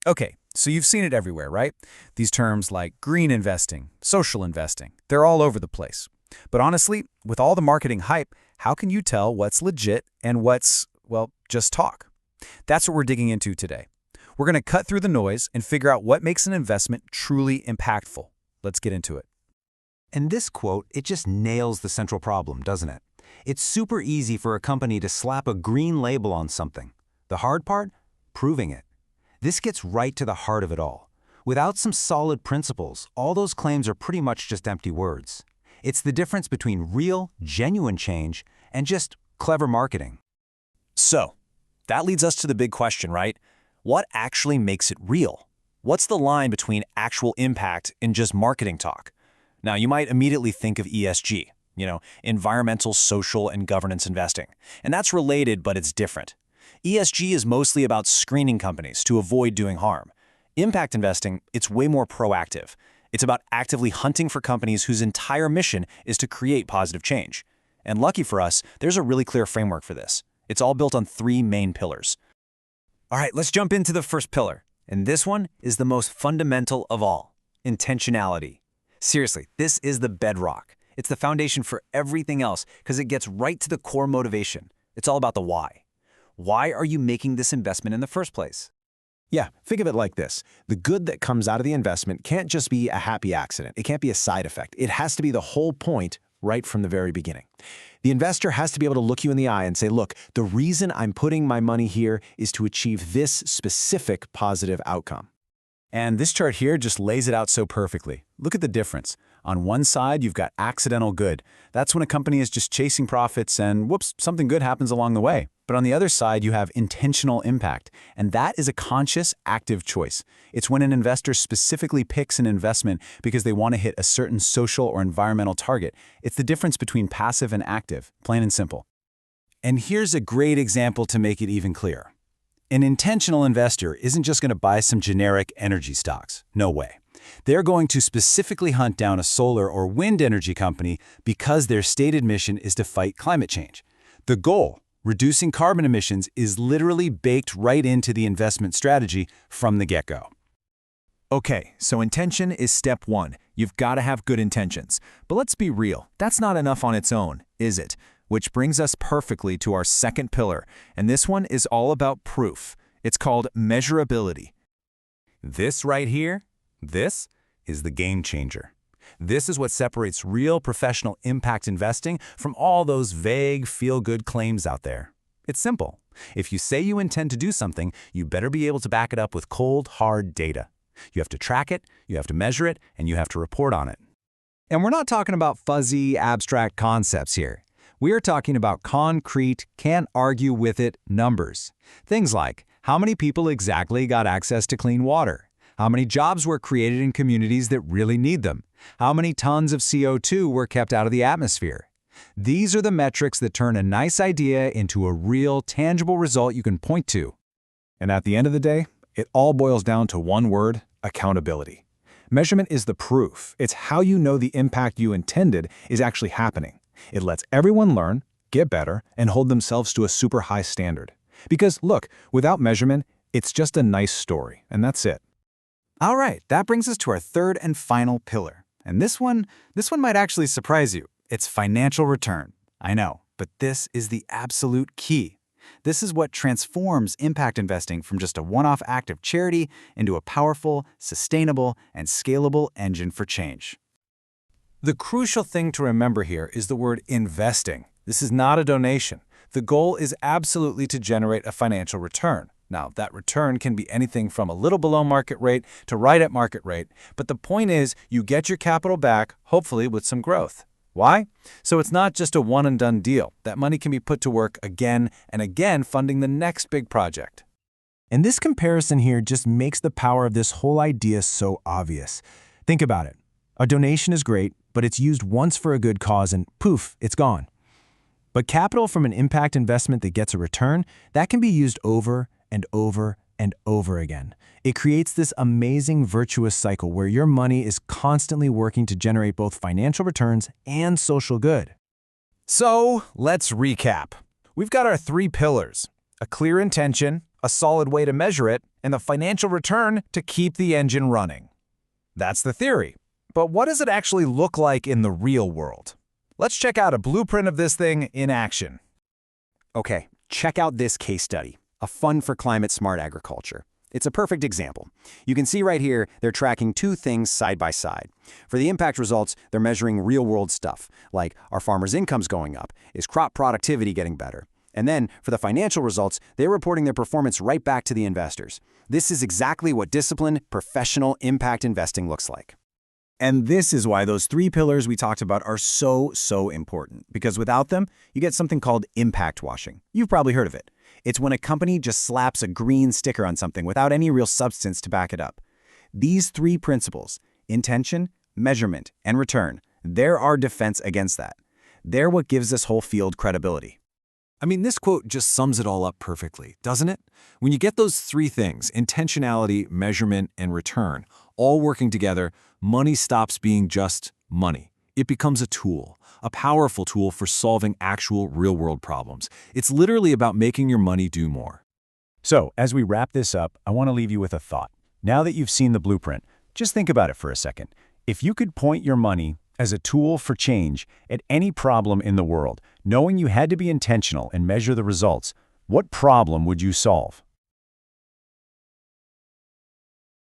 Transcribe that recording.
Okay, so you've seen it everywhere, right? These terms like green investing, social investing, they're all over the place. But honestly, with all the marketing hype, how can you tell what's legit and what's, well, just talk? That's what we're digging into today. We're going to cut through the noise and figure out what makes an investment truly impactful. Let's get into it. And this quote, it just nails the central problem, doesn't it? It's super easy for a company to slap a green label on something. The hard part? Proving it. This gets right to the heart of it all. Without some solid principles, all those claims are pretty much just empty words. It's the difference between real, genuine change and just clever marketing. So, that leads us to the big question, right? What actually makes it real? What's the line between actual impact and just marketing talk? Now, you might immediately think of ESG, environmental, social, and governance investing. And that's related, but it's different. ESG is mostly about screening companies to avoid doing harm. Impact investing, it's way more proactive. It's about actively hunting for companies whose entire mission is to create positive change. And lucky for us, there's a really clear framework for this. It's all built on 3 main pillars. All right, let's jump into the first pillar. And this one is the most fundamental of all: intentionality. Seriously, this is the bedrock. It's the foundation for everything else because it gets right to the core motivation. It's all about the why. Why are you making this investment in the first place? Yeah, think of it like this. The good that comes out of the investment can't just be a happy accident. It can't be a side effect. It has to be the whole point right from the very beginning. The investor has to be able to look you in the eye and say, look, the reason I'm putting my money here is to achieve this specific positive outcome. And this chart here just lays it out so perfectly. Look at the difference. On one side, you've got accidental good. That's when a company is just chasing profits and whoops, something good happens along the way. But on the other side, you have intentional impact. And that is a conscious, active choice. It's when an investor specifically picks an investment because they want to hit a certain social or environmental target. It's the difference between passive and active, plain and simple. And here's a great example to make it even clearer. An intentional investor isn't just going to buy some generic energy stocks. No way. They're going to specifically hunt down a solar or wind energy company because their stated mission is to fight climate change. The goal, reducing carbon emissions, is literally baked right into the investment strategy from the get-go. Okay, so intention is step 1. You've got to have good intentions. But let's be real, that's not enough on its own, is it? Which brings us perfectly to our second pillar, and this one is all about proof. It's called measurability. This right here, this is the game changer. This is what separates real professional impact investing from all those vague, feel-good claims out there. It's simple. If you say you intend to do something, you better be able to back it up with cold, hard data. You have to track it, you have to measure it, and you have to report on it. And we're not talking about fuzzy, abstract concepts here. We are talking about concrete, can't argue with it numbers. Things like, how many people exactly got access to clean water? How many jobs were created in communities that really need them? How many tons of CO2 were kept out of the atmosphere? These are the metrics that turn a nice idea into a real, tangible result you can point to. And at the end of the day, it all boils down to one word: accountability. Measurement is the proof. It's how you know the impact you intended is actually happening. It lets everyone learn, get better, and hold themselves to a super high standard. Because, look, without measurement, it's just a nice story, and that's it. All right, that brings us to our third and final pillar. And this one might actually surprise you. It's financial return. I know, but this is the absolute key. This is what transforms impact investing from just a one-off act of charity into a powerful, sustainable, and scalable engine for change. The crucial thing to remember here is the word investing. This is not a donation. The goal is absolutely to generate a financial return. Now, that return can be anything from a little below market rate to right at market rate, but the point is you get your capital back, hopefully with some growth. Why? So it's not just a one-and-done deal. That money can be put to work again and again funding the next big project. And this comparison here just makes the power of this whole idea so obvious. Think about it. A donation is great, but it's used once for a good cause and poof, it's gone. But capital from an impact investment that gets a return, that can be used over and over and over again. It creates this amazing virtuous cycle where your money is constantly working to generate both financial returns and social good. So, let's recap. We've got our 3 pillars: a clear intention, a solid way to measure it, and the financial return to keep the engine running. That's the theory. But what does it actually look like in the real world? Let's check out a blueprint of this thing in action. Okay, check out this case study, a fund for climate-smart agriculture. It's a perfect example. You can see right here, they're tracking two things side by side. For the impact results, they're measuring real-world stuff, like are farmers' incomes going up? Is crop productivity getting better? And then, for the financial results, they're reporting their performance right back to the investors. This is exactly what disciplined, professional impact investing looks like. And this is why those 3 pillars we talked about are so important. Because without them, you get something called impact washing. You've probably heard of it. It's when a company just slaps a green sticker on something without any real substance to back it up. These 3 principles, intention, measurement, and return, they're our defense against that. They're what gives this whole field credibility. I mean, this quote just sums it all up perfectly, doesn't it? When you get those 3 things, intentionality, measurement, and return, all working together, money stops being just money. It becomes a tool, a powerful tool for solving actual real-world problems. It's literally about making your money do more. So, as we wrap this up, I want to leave you with a thought. Now that you've seen the blueprint, just think about it for a second. If you could point your money as a tool for change at any problem in the world, knowing you had to be intentional and measure the results, what problem would you solve?